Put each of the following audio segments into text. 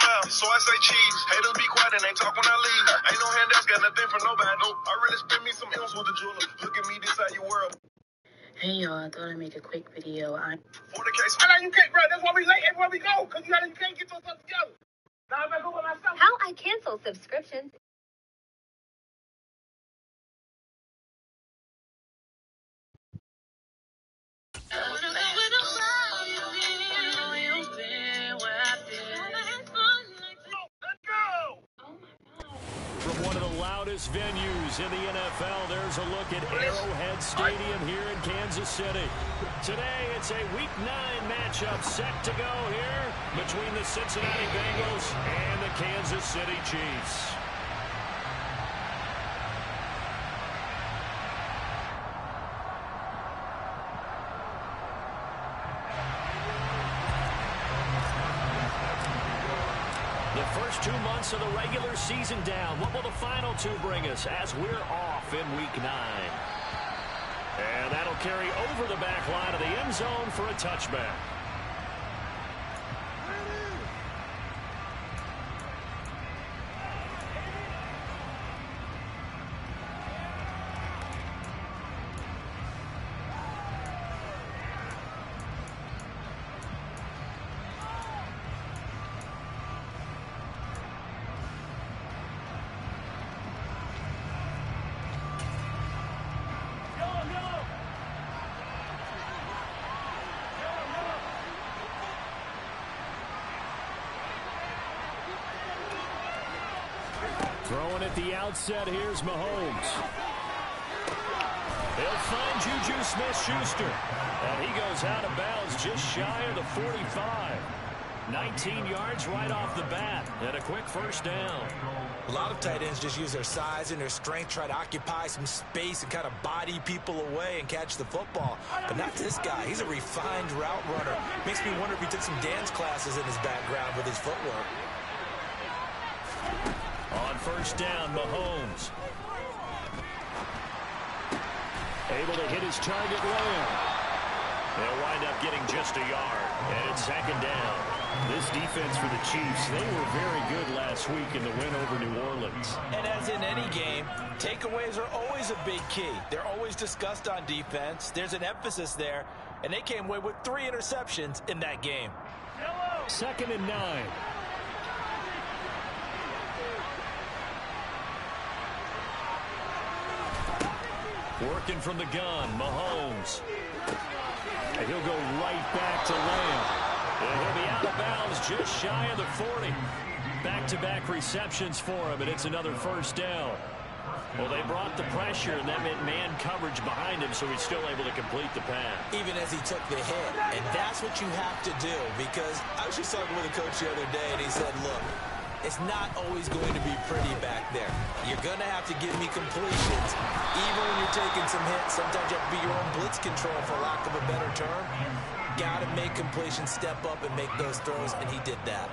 mouth, so I say cheese. Haters be quiet and they talk when I leave. Ain't no handouts, got nothing for nobody. Nope, I really spend me some M's with the jeweler. Look at me, this how you world. Hey y'all, I thought I'd make a quick video. For the case, I know you can't, bro. That's why we late everywhere we go, because you can't get your stuff together. Now I'm back over myself. How I cancel subscriptions. From one of the loudest venues in the NFL, there's a look at Arrowhead Stadium here in Kansas City. Today, it's a Week 9 matchup set to go here between the Cincinnati Bengals and the Kansas City Chiefs. The first 2 months of the regular season down. What will the final 2 bring us as we're off in Week 9? And that'll carry over the back line of the end zone for a touchback. Throwing at the outset, here's Mahomes. He'll find Juju Smith-Schuster. And he goes out of bounds just shy of the 45. 19 yards right off the bat. And a quick first down. A lot of tight ends just use their size and their strength, try to occupy some space and kind of body people away and catch the football. But not this guy. He's a refined route runner. Makes me wonder if he took some dance classes in his background with his footwork. On first down, Mahomes. Able to hit his target Lamb. They'll wind up getting just a yard. And it's second down. This defense for the Chiefs, they were very good last week in the win over New Orleans. And as in any game, takeaways are always a big key. They're always discussed on defense. There's an emphasis there. And they came away with 3 interceptions in that game. Second and 9. Working from the gun, Mahomes. And he'll go right back to Lamb. And he'll be out of bounds just shy of the 40. Back-to-back receptions for him, and it's another first down. Well, they brought the pressure, and that meant man coverage behind him, so he's still able to complete the pass. Even as he took the hit. And that's what you have to do, because I was just talking with a coach the other day, and he said, look, it's not always going to be pretty back there. You're going to have to give me completions. Even when you're taking some hits, sometimes you have to be your own blitz control, for lack of a better term. Got to make completions, step up, and make those throws, and he did that.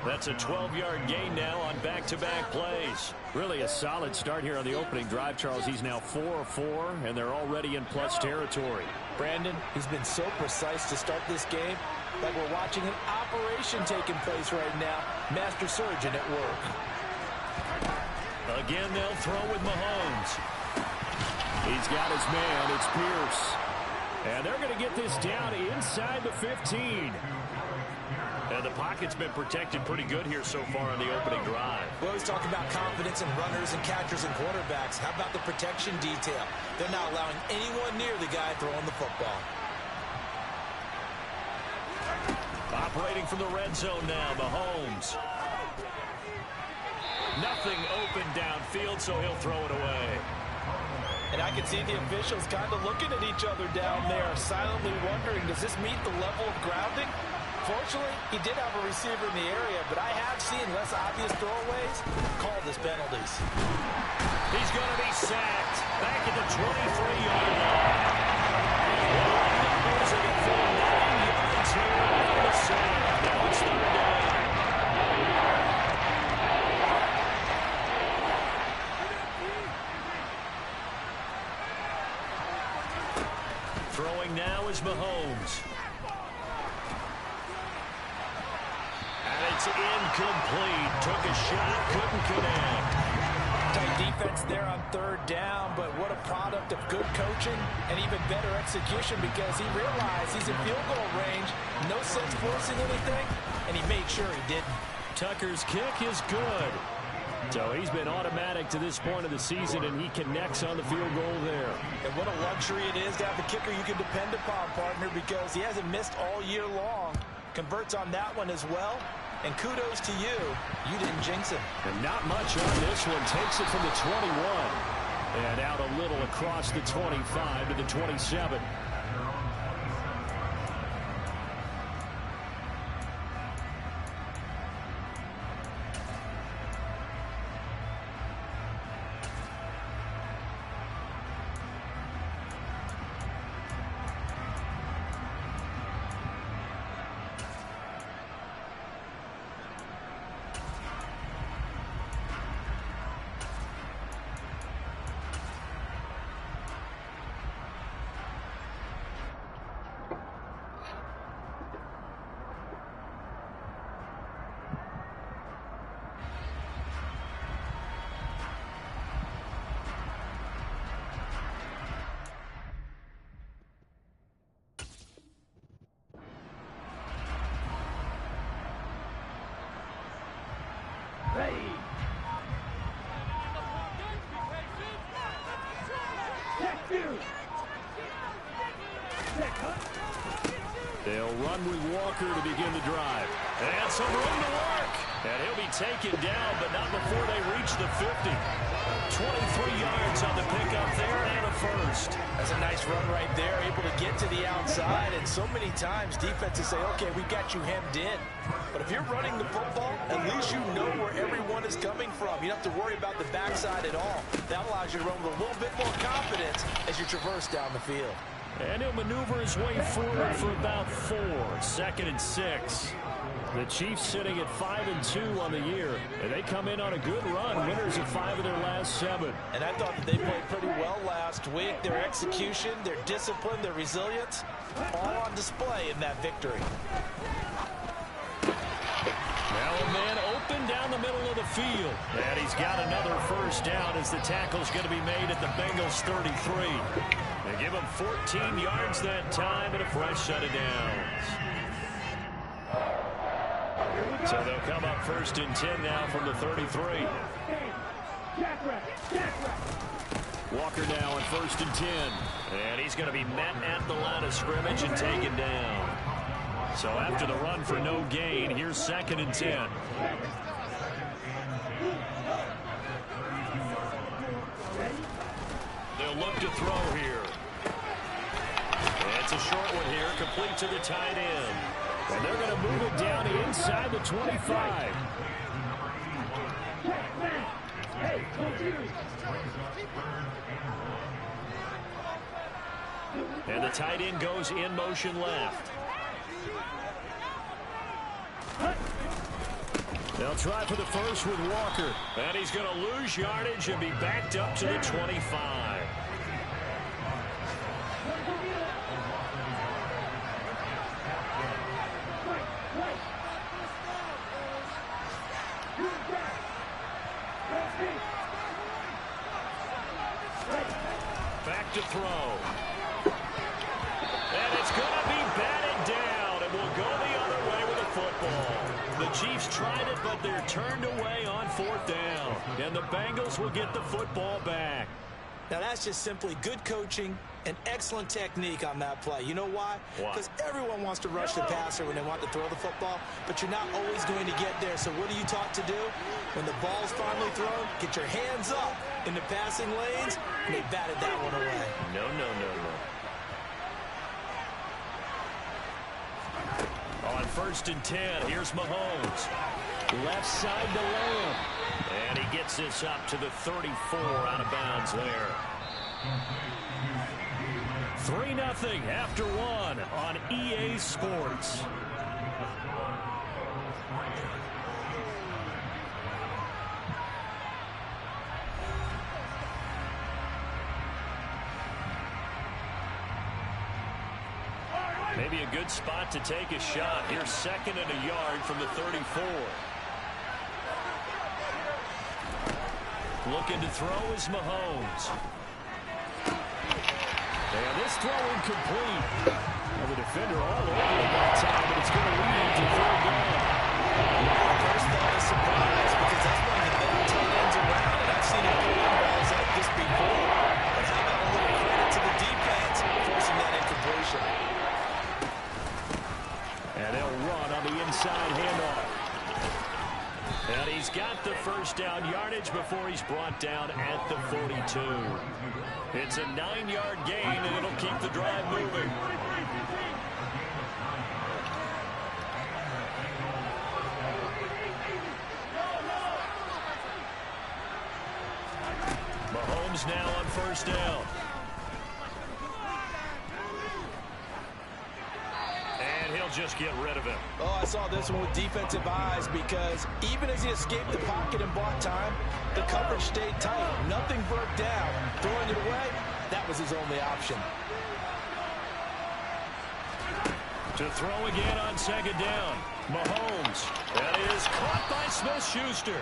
That's a 12-yard gain now on back-to-back plays. Really a solid start here on the opening drive, Charles. He's now 4 of 4, and they're already in plus territory. Brandon, he's been so precise to start this game, like we're watching an operation taking place right now. Master surgeon at work. Again, they'll throw with Mahomes. He's got his man. It's Pierce. And they're going to get this down inside the 15. And the pocket's been protected pretty good here so far on the opening drive. We always talk about confidence in runners and catchers and quarterbacks. How about the protection detail? They're not allowing anyone near the guy throwing the football. Operating from the red zone now, Mahomes. Nothing open downfield, so he'll throw it away. And I can see the officials kind of looking at each other down there, silently wondering, does this meet the level of grounding? Fortunately, he did have a receiver in the area, but I have seen less obvious throwaways called as penalties. He's going to be sacked back at the 23-yard line. Numbers are for 9 yards here on the sack. Now it's third down. Throwing now is Mahomes. And it's incomplete. took a shot, couldn't connect. Tight defense there on third down, but what a product of good coaching and even better execution, because he realized he's in field goal range. No sense forcing anything, and he made sure he didn't. Tucker's kick is good. So he's been automatic to this point of the season, and he connects on the field goal there. And what a luxury it is to have a kicker you can depend upon, partner, because he hasn't missed all year long. Converts on that one as well. And kudos to you. You didn't jinx it. And not much on this one. Takes it from the 21. And out a little across the 25 to the 27. They'll run with Walker to begin the drive. And some room to work. And he'll be taken down, but not before they reach the 50. 23 yards on the pickup there and a first. That's a nice run right there, able to get to the outside. And so many times defenses say, okay, we got you hemmed in. But if you're running the football, at least you know where everyone is coming from. You don't have to worry about the backside at all. That allows you to run with a little bit more confidence as you traverse down the field. And he'll maneuver his way forward for about 4. 2nd and 6. The Chiefs sitting at 5-2 on the year. And they come in on a good run. Winners of 5 of their last 7. And I thought that they played pretty well last week. Their execution, their discipline, their resilience, all on display in that victory. Now a man open down the middle of the field. And he's got another first down as the tackle's going to be made at the Bengals 33. They give him 14 yards that time and a fresh set of downs. So they'll come up 1st and 10 now from the 33. Walker now on 1st and 10. And he's going to be met at the line of scrimmage and taken down. So after the run for no gain, here's 2nd and 10. They'll look to throw here. It's a short one here, complete to the tight end. And they're going to move it down inside the 25. And the tight end goes in motion left. They'll try for the first with Walker. And he's going to lose yardage and be backed up to the 25. Back to throw. And it's going to be batted down, and will go the other way with the football. The Chiefs tried it, but they're turned away on 4th down. And the Bengals will get the football back. Now that's just simply good coaching and excellent technique on that play. You know why? Because everyone wants to rush the passer when they want to throw the football, but you're not always going to get there. So what are you taught to do? When the ball's finally thrown, get your hands up in the passing lanes, and they batted that one away. No. On 1st and 10, here's Mahomes. Left side to Lamb. And he gets this up to the 34, out of bounds there. 3-0 after 1 on EA Sports. Maybe a good spot to take a shot. Here's 2nd and a yard from the 34. Looking to throw is Mahomes. And this throw incomplete. Well, the defender all over it that time, but it's going to lead to third down. First thought is surprise because that's one of the better tight ends around, and I've seen him pull in balls like this before. But how about a little credit to the defense forcing that incompletion? And they'll run on the inside handoff. And he's got the first down yardage before he's brought down at the 42. It's a 9-yard gain, and it'll keep the drive moving. Mahomes now on first down. And he'll just get rid of him. Oh, I saw this one with defensive eyes because even as he escaped the pocket and bought time, the coverage stayed tight. Nothing broke down. Throwing it away, that was his only option. To throw again on second down. Mahomes. That is caught by Smith-Schuster.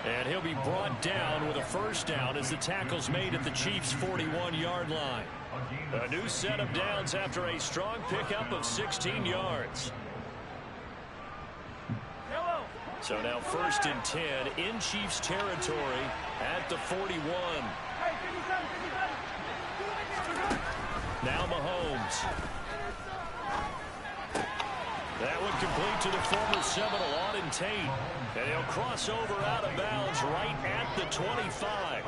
And he'll be brought down with a first down as the tackle's made at the Chiefs' 41-yard line. A new set of downs after a strong pickup of 16 yards. So now 1st and 10 in Chiefs territory at the 41. Now Mahomes. That one complete to the former Seminole, Auden Tate. And he'll cross over out of bounds right at the 25.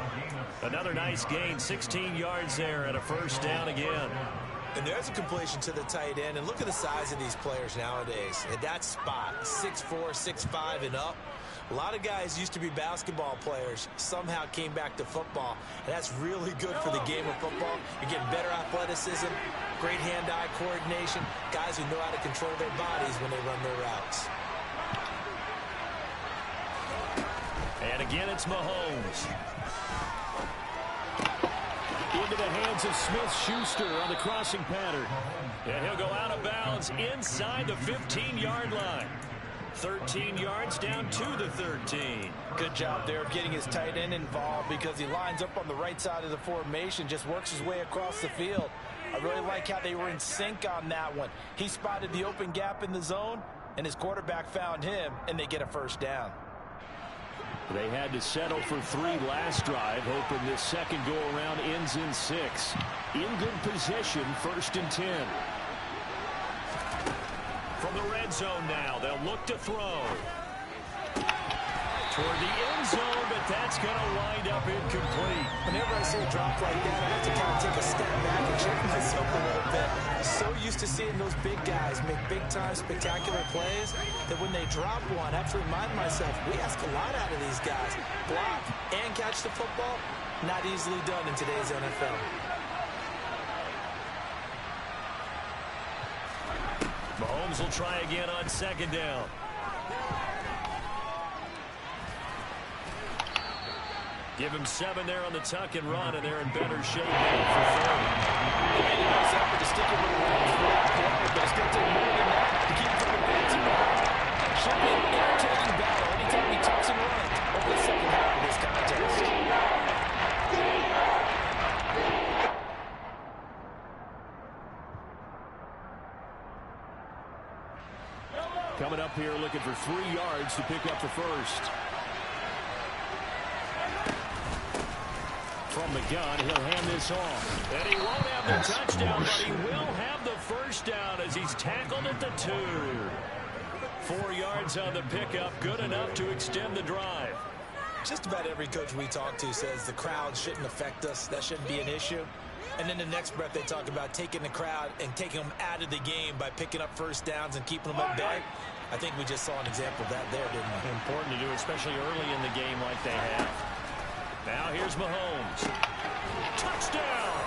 Another nice gain, 16 yards there and a first down again. And there's a completion to the tight end. And look at the size of these players nowadays. At that spot, 6'4", 6'5", and up. A lot of guys used to be basketball players, somehow came back to football. And that's really good for the game of football. You're getting better athleticism, great hand-eye coordination, guys who know how to control their bodies when they run their routes. And again, it's Mahomes. Into the hands of Smith-Schuster on the crossing pattern. And he'll go out of bounds inside the 15-yard line. 13 yards down to the 13. Good job there of getting his tight end involved because he lines up on the right side of the formation, just works his way across the field. I really like how they were in sync on that one. He spotted the open gap in the zone, and his quarterback found him, and they get a first down. They had to settle for 3 last drive, hoping this second go-around ends in 6. In good position, 1st and 10. From the red zone now, they'll look to throw. Toward the end zone, but that's going to wind up incomplete. Whenever I see a drop like that, I have to kind of take a step back and check myself a little bit. So used to seeing those big guys make big-time spectacular plays that when they drop one, I have to remind myself, we ask a lot out of these guys. Block and catch the football, not easily done in today's NFL. Mahomes will try again on second down. Give him 7 there on the tuck and run, and they're in better shape now for 30. They made a nice effort to stick it with the runs for that play, but it's going to take more than that to keep from advancing the ball. Should be an irritating battle anytime he tucks and runs over the second half of this contest. Coming up here looking for 3 yards to pick up the first. From the gun, he'll hand this off. And he won't have the touchdown, but he will have the first down as he's tackled at the 2. 4 yards on the pickup, good enough to extend the drive. Just about every coach we talk to says the crowd shouldn't affect us. That shouldn't be an issue. And in the next breath, they talk about taking the crowd and taking them out of the game by picking up first downs and keeping them at bay. I think we just saw an example of that there, didn't we? Important to do, especially early in the game like they have. Now here's Mahomes. Touchdown!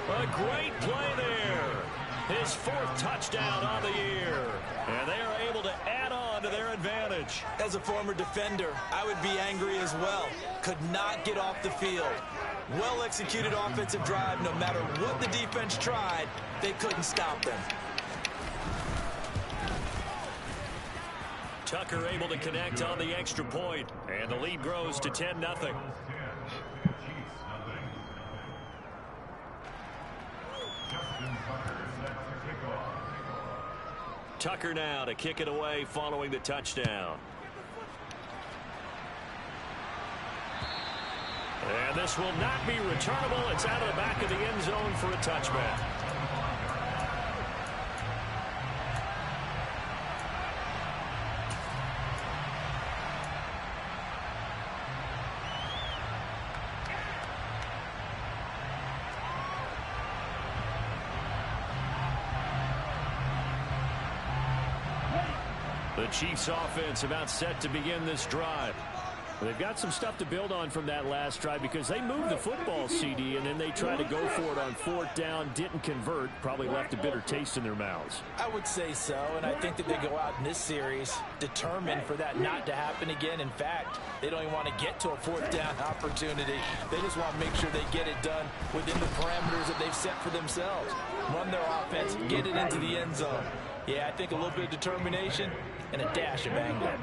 A great play there. His 4th touchdown on the year. And they are able to add on to their advantage. As a former defender, I would be angry as well. Could not get off the field. Well-executed offensive drive. No matter what the defense tried, they couldn't stop them. Tucker able to connect on the extra point, and the lead grows to 10-0. Tucker now to kick it away following the touchdown. And this will not be returnable. It's out of the back of the end zone for a touchback. The Chiefs offense about set to begin this drive. They've got some stuff to build on from that last drive because they moved the football, CD, and then they tried to go for it on 4th down, didn't convert, probably left a bitter taste in their mouths. I would say so, and I think that they go out in this series determined for that not to happen again. In fact, they don't even want to get to a 4th down opportunity. They just want to make sure they get it done within the parameters that they've set for themselves. Run their offense, get it into the end zone. Yeah, I think a little bit of determination and a dash of anger.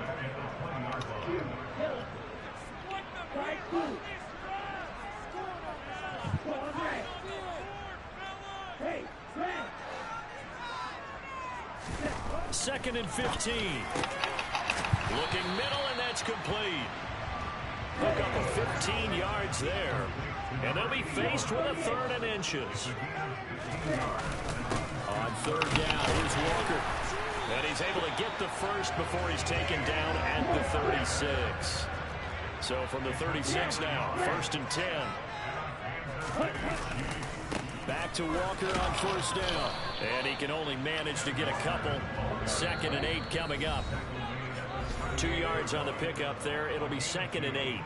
Second and 15. Looking middle, and that's complete. Pick up a 15 yards there. And they'll be faced with a 3rd and inches. On 3rd down, here's Walker. And he's able to get the first before he's taken down at the 36. So from the 36 now, 1st and 10. Back to Walker on 1st down. And he can only manage to get a couple. 2nd and 8 coming up. 2 yards on the pickup there. It'll be 2nd and 8.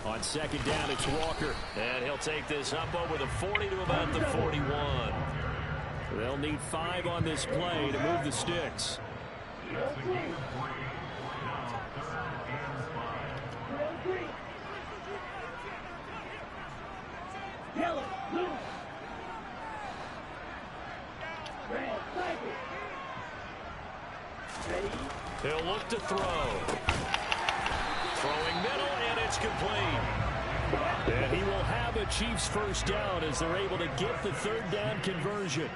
On 2nd down, it's Walker. And he'll take this up over the 40 to about the 41. They'll need 5 on this play to move the sticks. He'll look to throw. Throwing middle, and it's complete. And he will have a Chiefs 1st down as they're able to get the 3rd down conversion.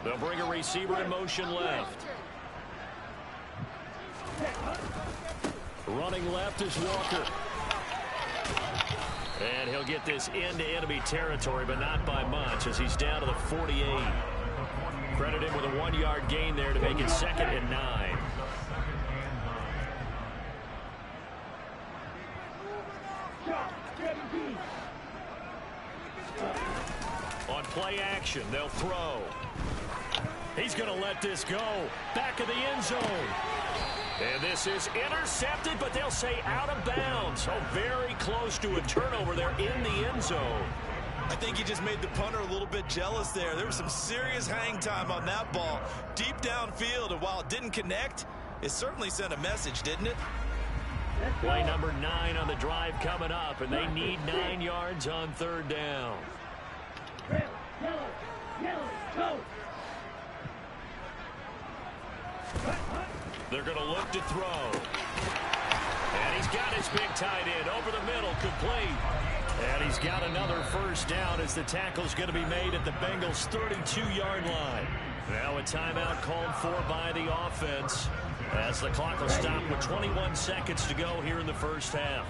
They'll bring a receiver in motion left. Running left is Walker. And he'll get this into enemy territory, but not by much as he's down to the 48. Credit him with a 1-yard gain there to make it 2nd and 9. On play action, they'll throw. He's going to let this go. Back of the end zone. And this is intercepted, but they'll say out of bounds. Oh, very close to a turnover there in the end zone. I think he just made the punter a little bit jealous there. There was some serious hang time on that ball deep downfield, and while it didn't connect, it certainly sent a message, didn't it? Play number 9 on the drive coming up, and they need 9 yards on 3rd down. They're going to look to throw. And he's got his big tight end over the middle, complete. And he's got another 1st down as the tackle's going to be made at the Bengals' 32-yard line. Now a timeout called for by the offense as the clock will stop with 21 seconds to go here in the 1st half.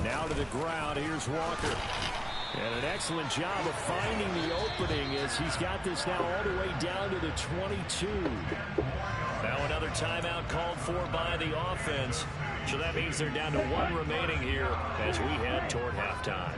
Now to the ground, here's Walker. And an excellent job of finding the opening as he's got this now all the way down to the 22. Now another timeout called for by the offense. So that means they're down to 1 remaining here as we head toward halftime.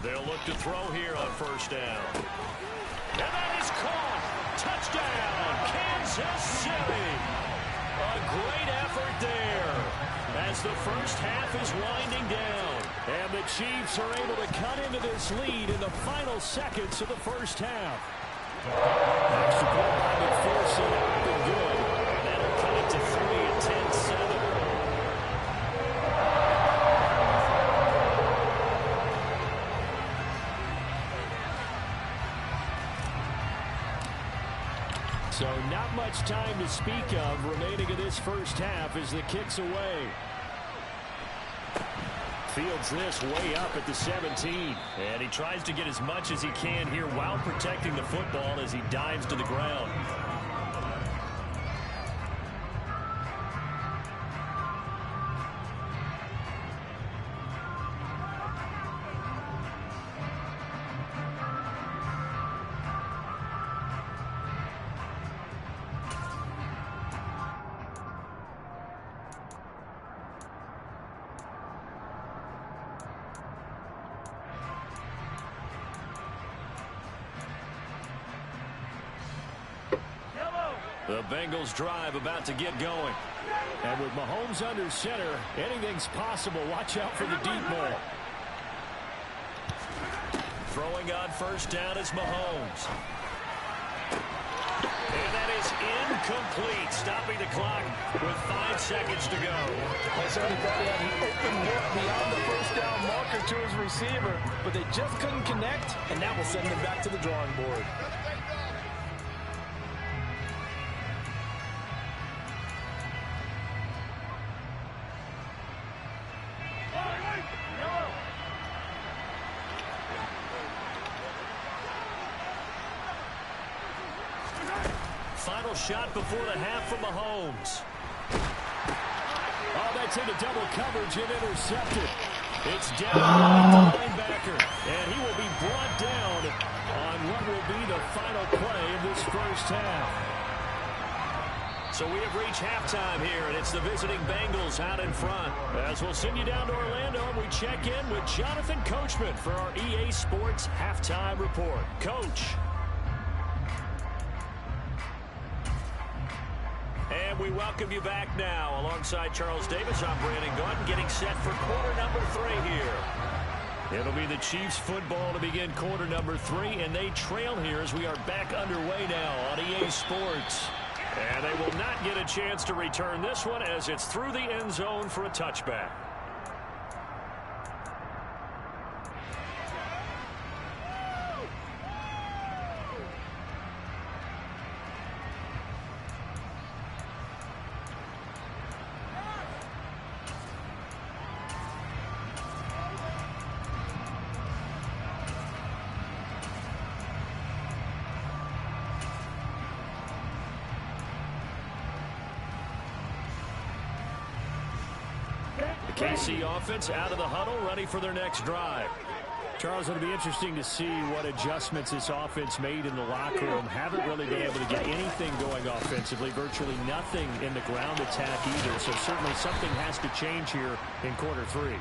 They'll look to throw here on first down. And that is caught. Touchdown, Kansas City. A great effort there as the first half is winding down. And the Chiefs are able to cut into this lead in the final seconds of the first half. Extra point by McPherson up and good. That'll cut it to 3 at 10-7. So not much time to speak of remaining in this first half as the kick's away. Fields this way up at the 17. And he tries to get as much as he can here while protecting the football as he dives to the ground. The Bengals drive about to get going. And with Mahomes under center, anything's possible. Watch out for the deep ball. Throwing on first down is Mahomes. And that is incomplete, stopping the clock with 5 seconds to go. They certainly thought he had an open look beyond the first down marker to his receiver, but they just couldn't connect, and that will send them back to the drawing board. Final shot before the half from Mahomes. Oh, that's into double coverage and intercepted. It's down by the linebacker, and he will be brought down on what will be the final play of this first half. So we have reached halftime here, and it's the visiting Bengals out in front. As we'll send you down to Orlando, and we check in with Jonathan Coachman for our EA Sports Halftime Report. Coach. And we welcome you back now. Alongside Charles Davis, I'm Brandon Gordon, getting set for quarter number 3 here. It'll be the Chiefs football to begin quarter number 3, and they trail here as we are back underway now on EA Sports. And they will not get a chance to return this one as it's through the end zone for a touchback. KC offense out of the huddle, ready for their next drive. Charles, it'll be interesting to see what adjustments this offense made in the locker room. Haven't really been able to get anything going offensively, virtually nothing in the ground attack either. So certainly something has to change here in quarter 3.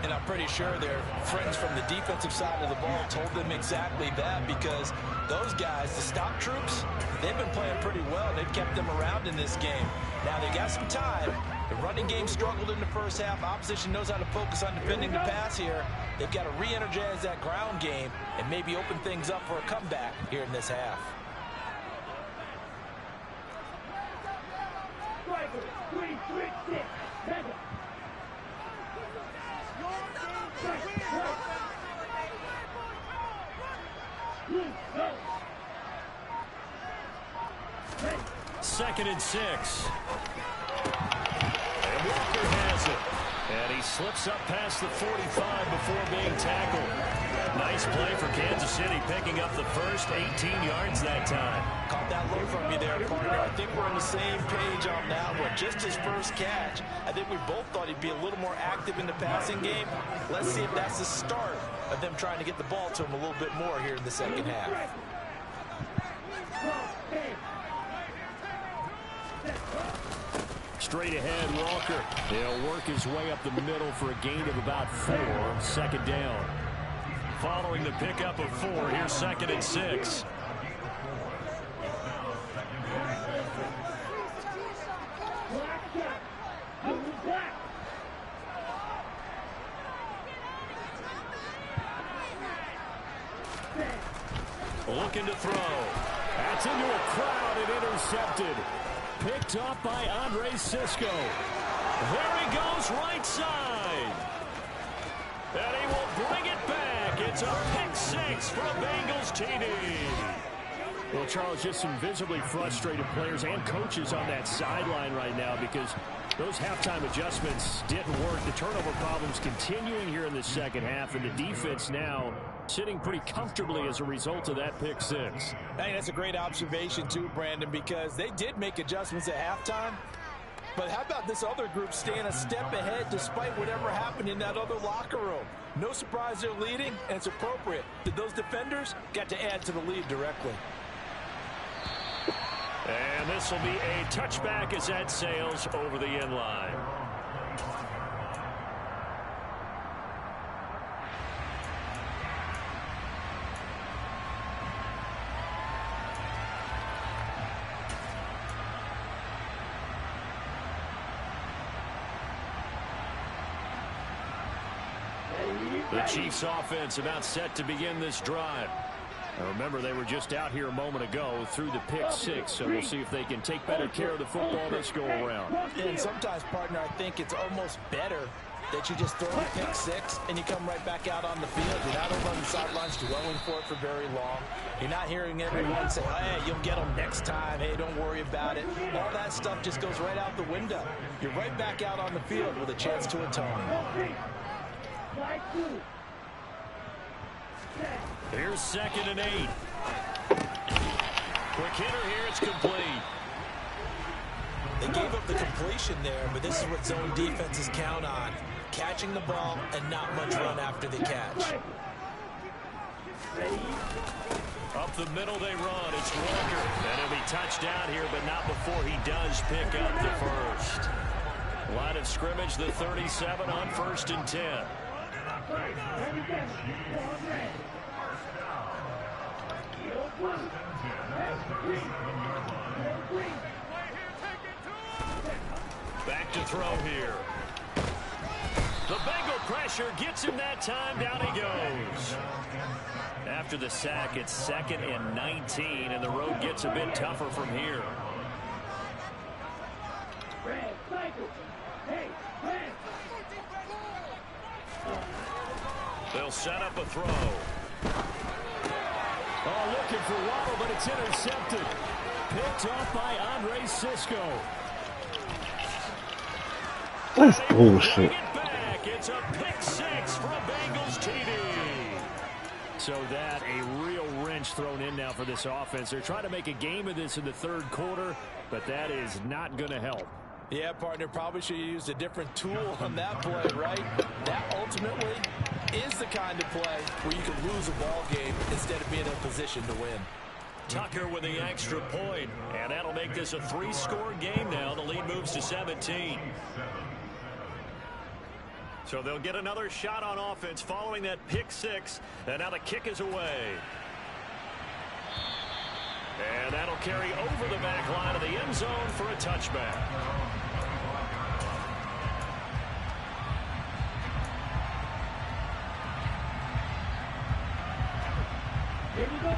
And I'm pretty sure their friends from the defensive side of the ball told them exactly that, because those guys, the stop troops, they've been playing pretty well. They've kept them around in this game. Now they got some time. The running game struggled in the first half. Opposition knows how to focus on defending the pass here. They've got to re-energize that ground game and maybe open things up for a comeback here in this half. Second and 6. And Walker has it. And he slips up past the 45 before being tackled. Nice play for Kansas City, picking up the first 18 yards that time. Caught that low from you there, partner. I think we're on the same page on that one. Just his first catch. I think we both thought he'd be a little more active in the passing game. Let's see if that's the start of them trying to get the ball to him a little bit more here in the second half. Straight ahead, Walker. He'll work his way up the middle for a gain of about 4. Second down. following the pickup of 4. Here's 2nd and 6. Looking to throw. That's into a crowd and intercepted. Picked up by Andre Sisco. There he goes, right side. And he will bring it back. It's a pick 6 for a Bengals TD. Well, Charles, just some visibly frustrated players and coaches on that sideline right now because those halftime adjustments didn't work. The turnover problems continuing here in the second half, and the defense now sitting pretty comfortably as a result of that pick 6. I think that's a great observation too, Brandon, because they did make adjustments at halftime. But how about this other group staying a step ahead despite whatever happened in that other locker room? No surprise they're leading, and it's appropriate. Those defenders got to add to the lead directly. And this will be a touchback as that sails over the end line. The Chiefs offense about set to begin this drive. Now remember, they were just out here a moment ago through the pick 6, so we'll see if they can take better care of the football this go around. And sometimes, partner, I think it's almost better that you just throw a pick 6 and you come right back out on the field. You're not over on the sidelines dwelling for it for very long. You're not hearing everyone say, hey, you'll get them next time. Hey, don't worry about it. All that stuff just goes right out the window. You're right back out on the field with a chance to atone. Here's 2nd and 8. Quick hitter here, it's complete. They gave up the completion there, but this is what zone defenses count on. Catching the ball and not much run after the catch. Up the middle they run. It's Walker. And he'll be touched down here, but not before he does pick up the first. Line of scrimmage, the 37 on 1st and 10. Back to throw here. The Bengal pressure gets him that time. Down he goes. After the sack, it's 2nd and 19, and the road gets a bit tougher from here. They'll set up a throw. Oh, looking for Waddle, but it's intercepted. Picked off by Andre Sisco. That's bullshit. It's a pick 6 for a Bengals TD. So that a real wrench thrown in now for this offense. They're trying to make a game of this in the 3rd quarter, but that is not going to help. Yeah, partner, probably should have used a different tool on that play, right? That ultimately is the kind of play where you can lose a ball game instead of being in a position to win. Tucker with the extra point, and that'll make this a 3-score game now. The lead moves to 17. So they'll get another shot on offense following that pick 6, and now the kick is away. And that'll carry over the back line of the end zone for a touchback.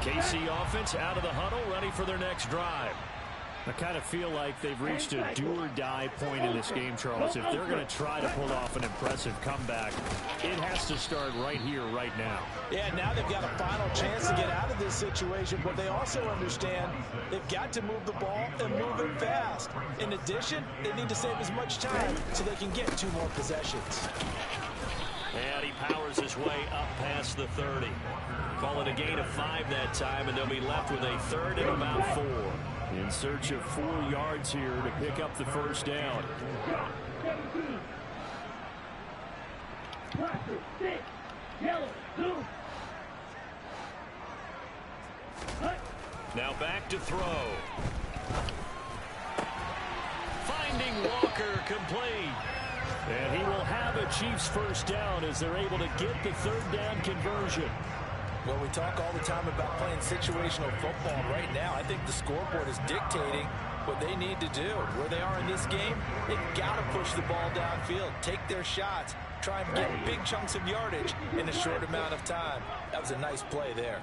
KC offense out of the huddle, ready for their next drive. I kind of feel like they've reached a do-or-die point in this game, Charles. If they're going to try to pull off an impressive comeback, it has to start right here, right now. Yeah, now they've got a final chance to get out of this situation, but they also understand they've got to move the ball and move it fast. In addition, they need to save as much time so they can get 2 more possessions. And he powers his way up past the 30. Call it a gain of 5 that time, and they'll be left with a 3rd and about 4. In search of 4 yards here to pick up the first down. Now back to throw. Finding Walker complete. And he will have a Chiefs first down as they're able to get the third down conversion. Well, we talk all the time about playing situational football. Right now, I think the scoreboard is dictating what they need to do. Where they are in this game, they've got to push the ball downfield, take their shots, try and get big chunks of yardage in a short amount of time. That was a nice play there.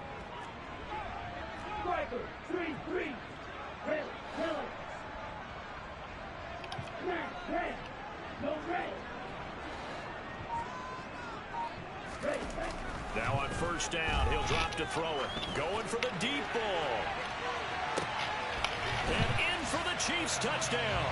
Now on first down, he'll drop to throw it. Going for the deep ball. And in for the Chiefs touchdown.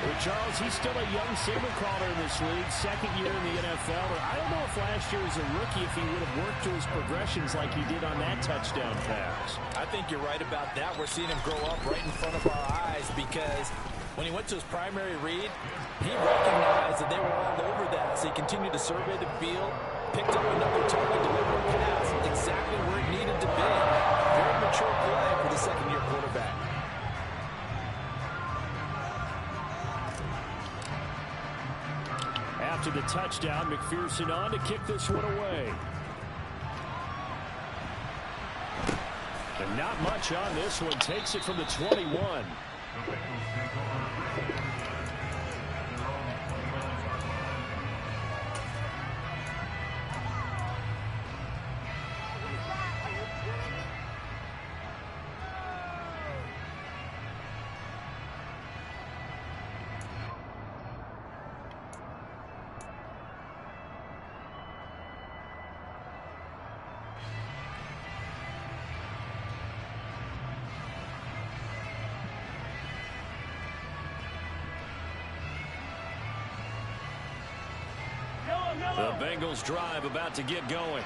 Well, Charles, he's still a young signal caller in this league, second year in the NFL. But I don't know if last year as a rookie if he would have worked to his progressions like he did on that touchdown pass. I think you're right about that. We're seeing him grow up right in front of our eyes because when he went to his primary read, he recognized that they were all over that. So he continued to survey the field, picked up another target, delivered a pass exactly where it needed to be. Very mature play for the second-year quarterback. After the touchdown, McPherson on to kick this one away. And not much on this one. Takes it from the 21. The Bengals drive about to get going.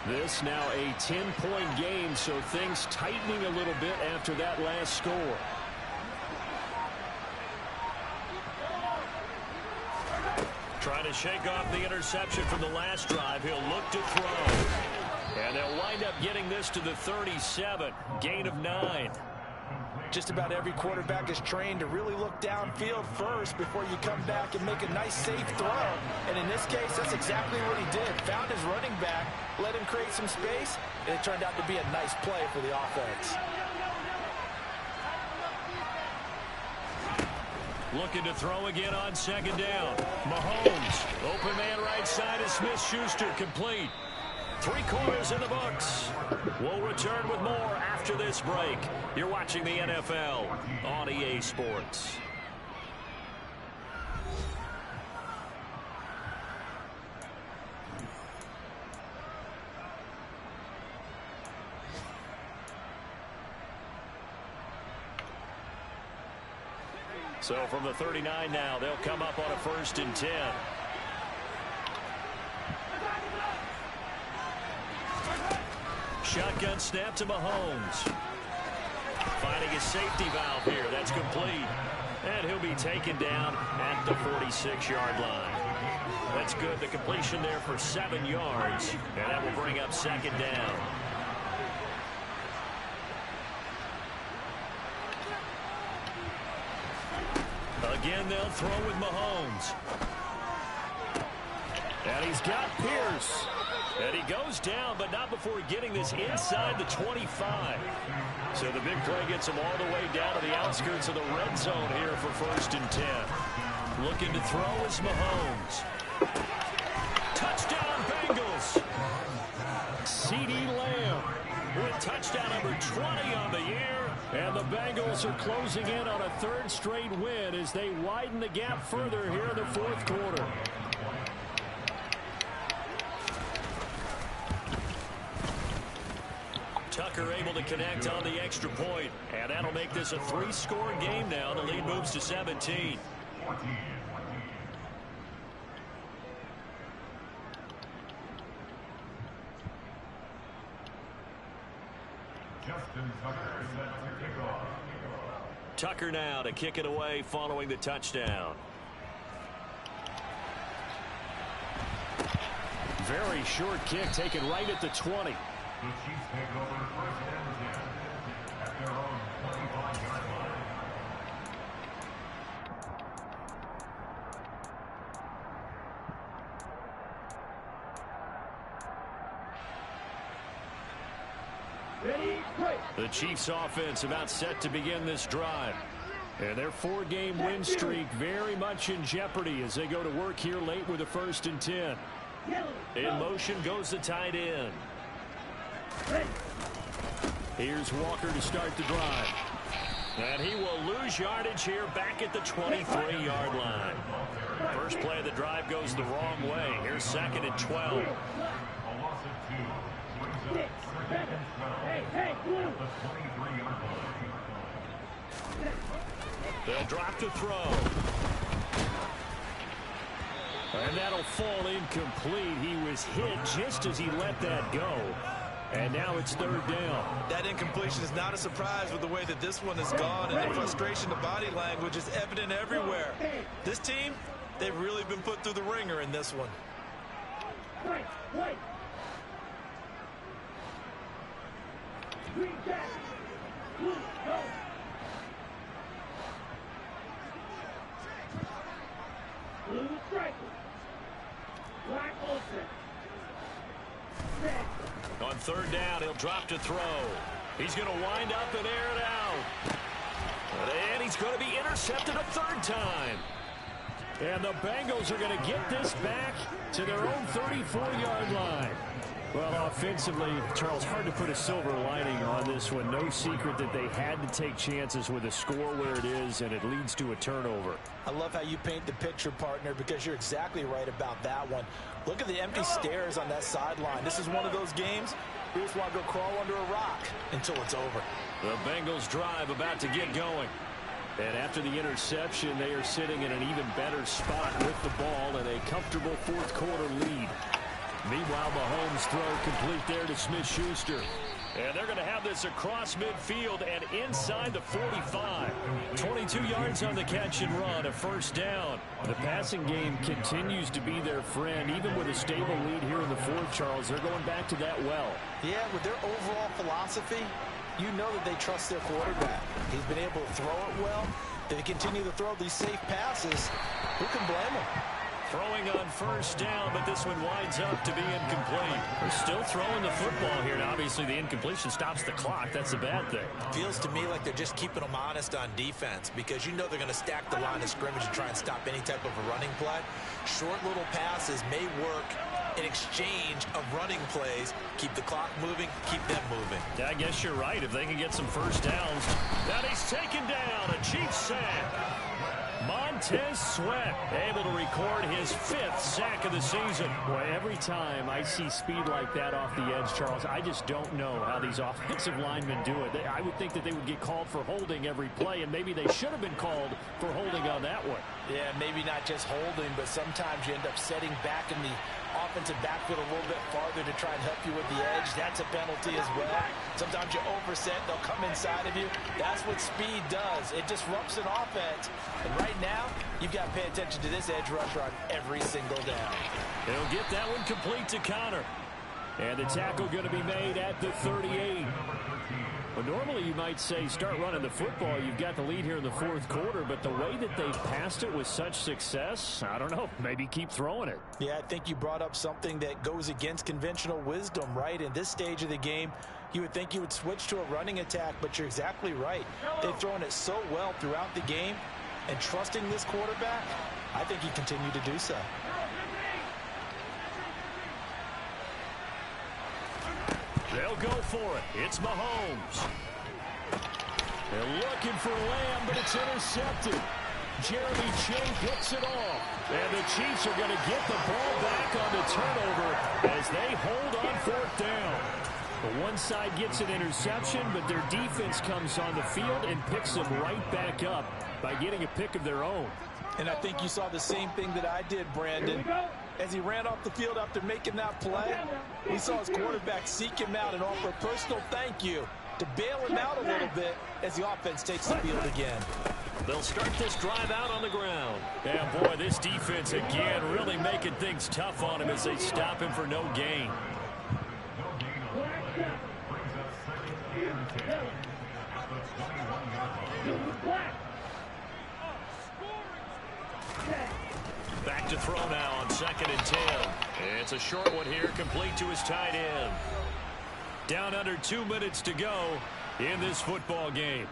This now a 10-point game, so things tightening a little bit after that last score. Trying to shake off the interception from the last drive. He'll look to throw. And they'll wind up getting this to the 37. Gain of 9. Just about every quarterback is trained to really look downfield first before you come back and make a nice, safe throw. And in this case, that's exactly what he did. Found his running back, let him create some space, and it turned out to be a nice play for the offense. Looking to throw again on second down. Mahomes, open man right side is Smith-Schuster, complete. 3 quarters in the books. We'll return with more after this break. You're watching the NFL on EA Sports. So from the 39 now, they'll come up on a 1st and 10. Shotgun snap to Mahomes. Finding his safety valve here. That's complete. And he'll be taken down at the 46-yard line. That's good. The completion there for 7 yards. And that will bring up second down. Again, they'll throw with Mahomes. And he's got Pierce. And he goes down, but not before getting this inside the 25. So the big play gets him all the way down to the outskirts of the red zone here for 1st and 10. Looking to throw is Mahomes. Touchdown, Bengals. CeeDee Lamb with touchdown number 20 on the year. And the Bengals are closing in on a 3rd straight win as they widen the gap further here in the 4th quarter. Tucker able to connect on the extra point, and that'll make this a 3-score game now. The lead moves to 17. Tucker now to kick it away following the touchdown. Very short kick taken right at the 20. The Chiefs take over 1st and 10 at their own 25-yard The Chiefs offense about set to begin this drive. And their 4-game win streak very much in jeopardy as they go to work here late with a 1st and 10. In motion goes the tight end. Here's Walker to start the drive. And he will lose yardage here back at the 23-yard line. First play of the drive goes the wrong way. Here's 2nd and 12. They'll drop to throw. And that'll fall incomplete. He was hit just as he let that go. And now it's 3rd down. That incompletion is not a surprise with the way that this one has gone, and the frustration, the body language is evident everywhere. This team, they've really been put through the ringer in this one. On 3rd down, he'll drop to throw. He's going to wind up and air it out. And he's going to be intercepted a 3rd time. And the Bengals are going to get this back to their own 34-yard line. Well, offensively, Charles, hard to put a silver lining on this one. No secret that they had to take chances with a score where it is, and it leads to a turnover. I love how you paint the picture, partner, because you're exactly right about that one. Look at the empty stares on that sideline. This is one of those games you just want to go crawl under a rock until it's over. The Bengals drive about to get going. And after the interception, they are sitting in an even better spot with the ball and a comfortable 4th quarter lead. Meanwhile, Mahomes' throw complete there to Smith-Schuster. And they're going to have this across midfield and inside the 45. 22 yards on the catch and run, a 1st down. The passing game continues to be their friend. Even with a stable lead here in the 4th, Charles, they're going back to that well. Yeah, with their overall philosophy, you know that they trust their quarterback. He's been able to throw it well. They continue to throw these safe passes. Who can blame them? Throwing on 1st down, but this one winds up to be incomplete. They're still throwing the football here, and obviously the incompletion stops the clock. That's a bad thing. Feels to me like they're just keeping them honest on defense, because you know they're going to stack the line of scrimmage and try and stop any type of a running play. Short little passes may work in exchange of running plays. Keep the clock moving, keep them moving. Yeah, I guess you're right. If they can get some 1st downs. Now he's taken down. A Chiefs sack. Montez Sweat able to record his 5th sack of the season. Boy, every time I see speed like that off the edge, Charles, I just don't know how these offensive linemen do it. I would think that they would get called for holding every play, and maybe they should have been called for holding on that one. Yeah, maybe not just holding, but sometimes you end up setting back in the offensive backfield a little bit farther to try and help you with the edge. That's a penalty as well. Sometimes you overset, they'll come inside of you. That's what speed does. It disrupts an offense. And right now, you've got to pay attention to this edge rusher on every single down. He'll get that one complete to Connor. And the tackle going to be made at the 38. Well, normally you might say start running the football. You've got the lead here in the 4th quarter, but the way that they passed it with such success, I don't know, maybe keep throwing it. Yeah, I think you brought up something that goes against conventional wisdom, right? In this stage of the game, you would think you would switch to a running attack, but you're exactly right. They've thrown it so well throughout the game, and trusting this quarterback, I think you continue to do so. They'll go for it. It's Mahomes. They're looking for Lamb, but it's intercepted. Jeremy Chinn picks it off. And the Chiefs are going to get the ball back on the turnover as they hold on 4th down. The one side gets an interception, but their defense comes on the field and picks them right back up by getting a pick of their own. And I think you saw the same thing that I did, Brandon. As he ran off the field after making that play, he saw his quarterback seek him out and offer a personal thank you to bail him out a little bit as the offense takes the field again. They'll start this drive out on the ground. And boy, this defense again really making things tough on him as they stop him for no gain. Back to throw now on 2nd and 10. It's a short one here, complete to his tight end. Down under 2 minutes to go in this football game.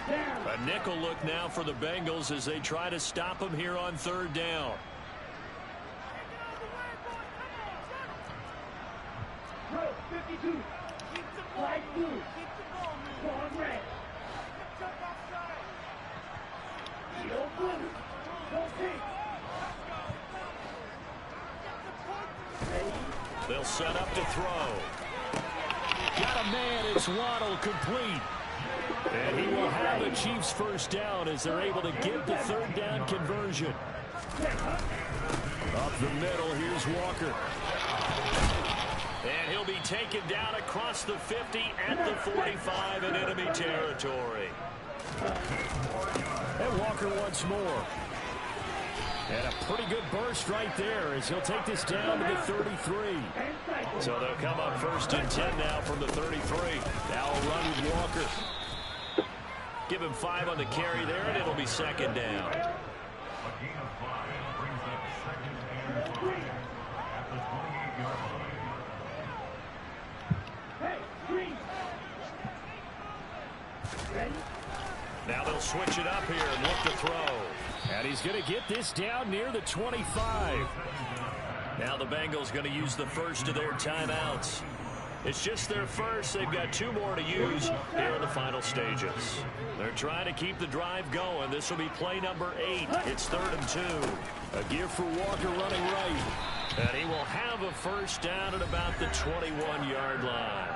A nickel look now for the Bengals as they try to stop them here on 3rd down. They'll set up to throw. Got a man. It's Waddle, complete. And he will have the Chiefs' 1st down as they're able to get the 3rd down conversion. Up the middle, here's Walker. And he'll be taken down across the 50 at the 45 in enemy territory. And Walker once more. And a pretty good burst right there as he'll take this down to the 33. So they'll come up 1st and 10 now from the 33. Now a run with Walker. Give him 5 on the carry there, and it'll be 2nd down. Now they'll switch it up here and look to throw. And he's going to get this down near the 25. Now the Bengals going to use the first of their timeouts. It's just their first. They've got 2 more to use here in the final stages. They're trying to keep the drive going. This will be play number 8. It's 3rd and 2. A give for Walker running right. And he will have a 1st down at about the 21-yard line.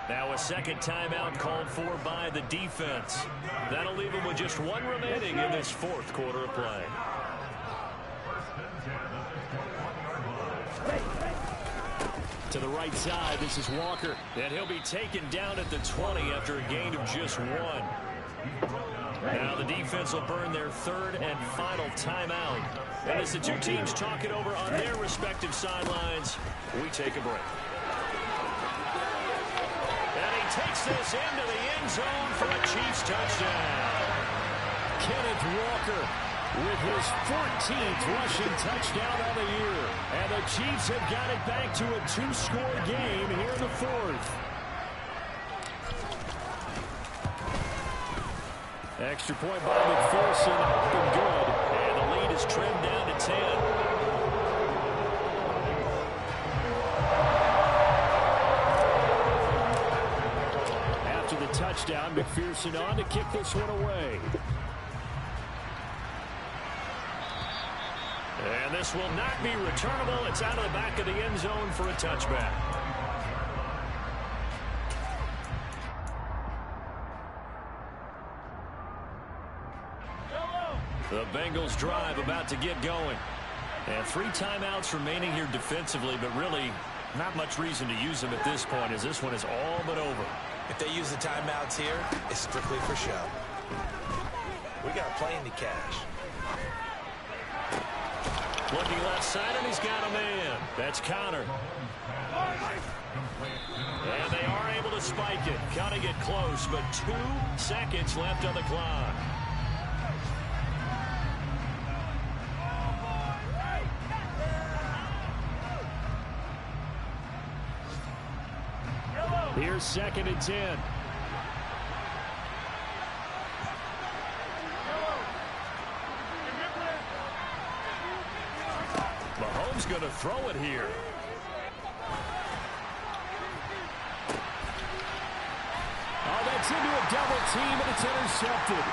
Now a 2nd timeout called for by the defense. That'll leave them with just 1 remaining in this 4th quarter of play. To the right side, this is Walker. And he'll be taken down at the 20 after a gain of just 1. Now the defense will burn their 3rd and final timeout. And as the 2 teams talk it over on their respective sidelines, we take a break. And he takes this into the end zone for a Chiefs touchdown. Kenneth Walker with his 14th rushing touchdown of the year. And the Chiefs have got it back to a 2-score game here in the 4th. Extra point by McPherson, up and good. And the lead is trimmed down to 10. After the touchdown, McPherson on to kick this one away. And this will not be returnable. It's out of the back of the end zone for a touchback. The Bengals drive about to get going. And 3 timeouts remaining here defensively, but really not much reason to use them at this point as this one is all but over. If they use the timeouts here, it's strictly for show. We got a plane to cash. Looking left side, and he's got a man. That's Connor. And they are able to spike it. Cutting it close, but 2 seconds left on the clock. Here's 2nd and 10. Mahomes going to throw it here. Oh, that's into a double team, and it's intercepted.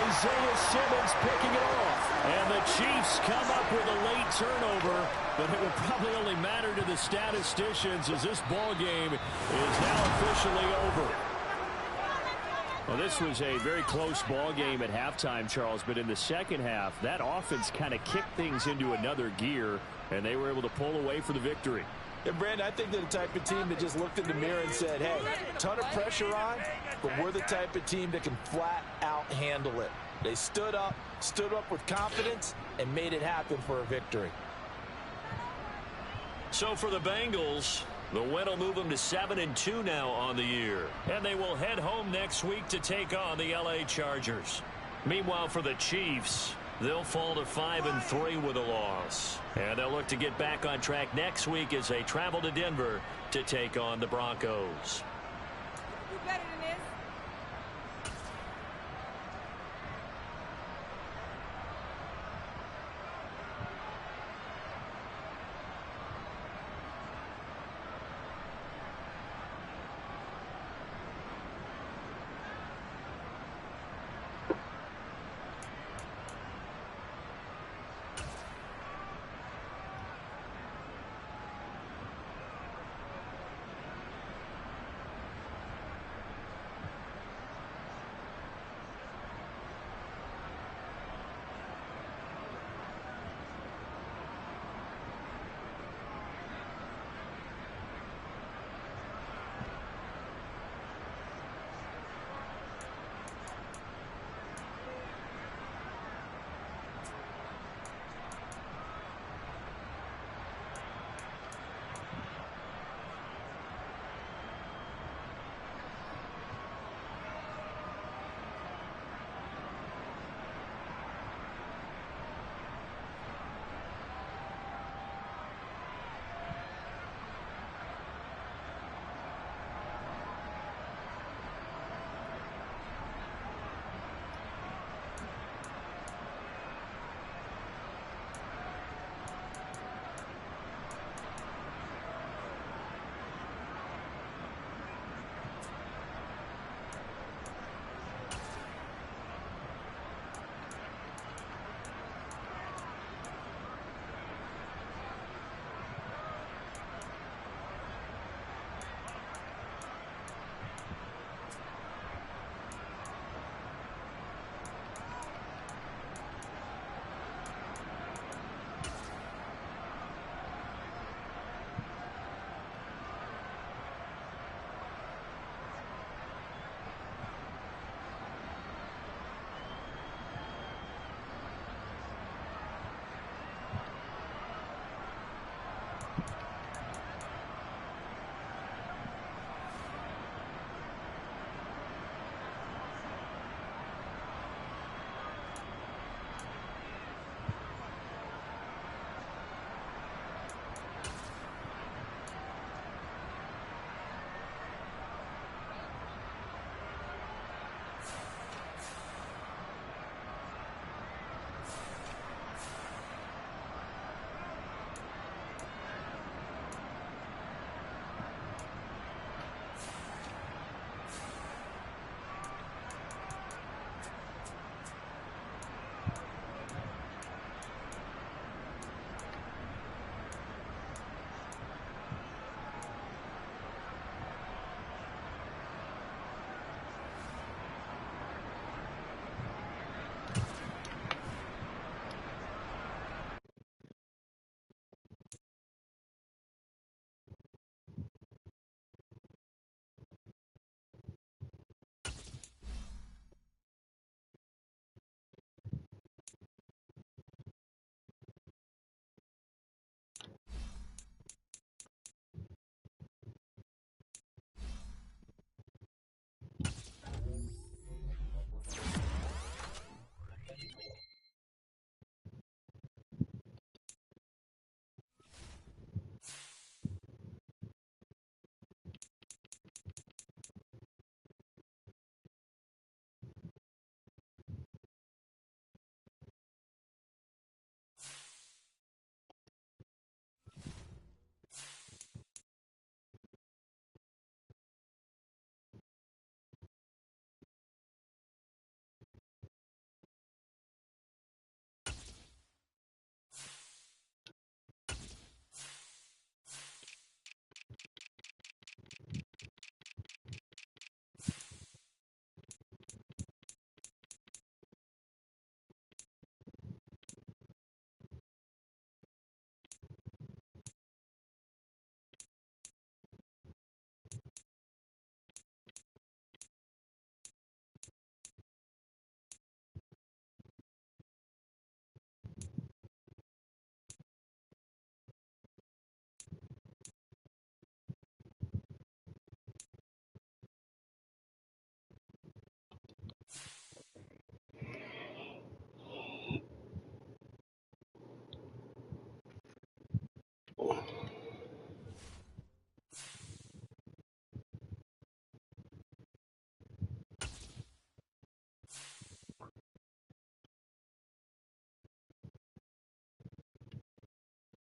Isaiah Simmons picking it off. And the Chiefs come up with a late turnover, but it will probably only matter to the statisticians as this ball game is now officially over. Well, this was a very close ball game at halftime, Charles, but in the second half, that offense kind of kicked things into another gear, and they were able to pull away for the victory. Yeah, Brandon, I think they're the type of team that just looked in the mirror and said, hey, ton of pressure on, but we're the type of team that can flat out handle it. They stood up with confidence, and made it happen for a victory. So for the Bengals, the win will move them to 7-2 now on the year. And they will head home next week to take on the LA Chargers. Meanwhile, for the Chiefs, They'll fall to 5-3 with a loss. And they'll look to get back on track next week as they travel to Denver to take on the Broncos.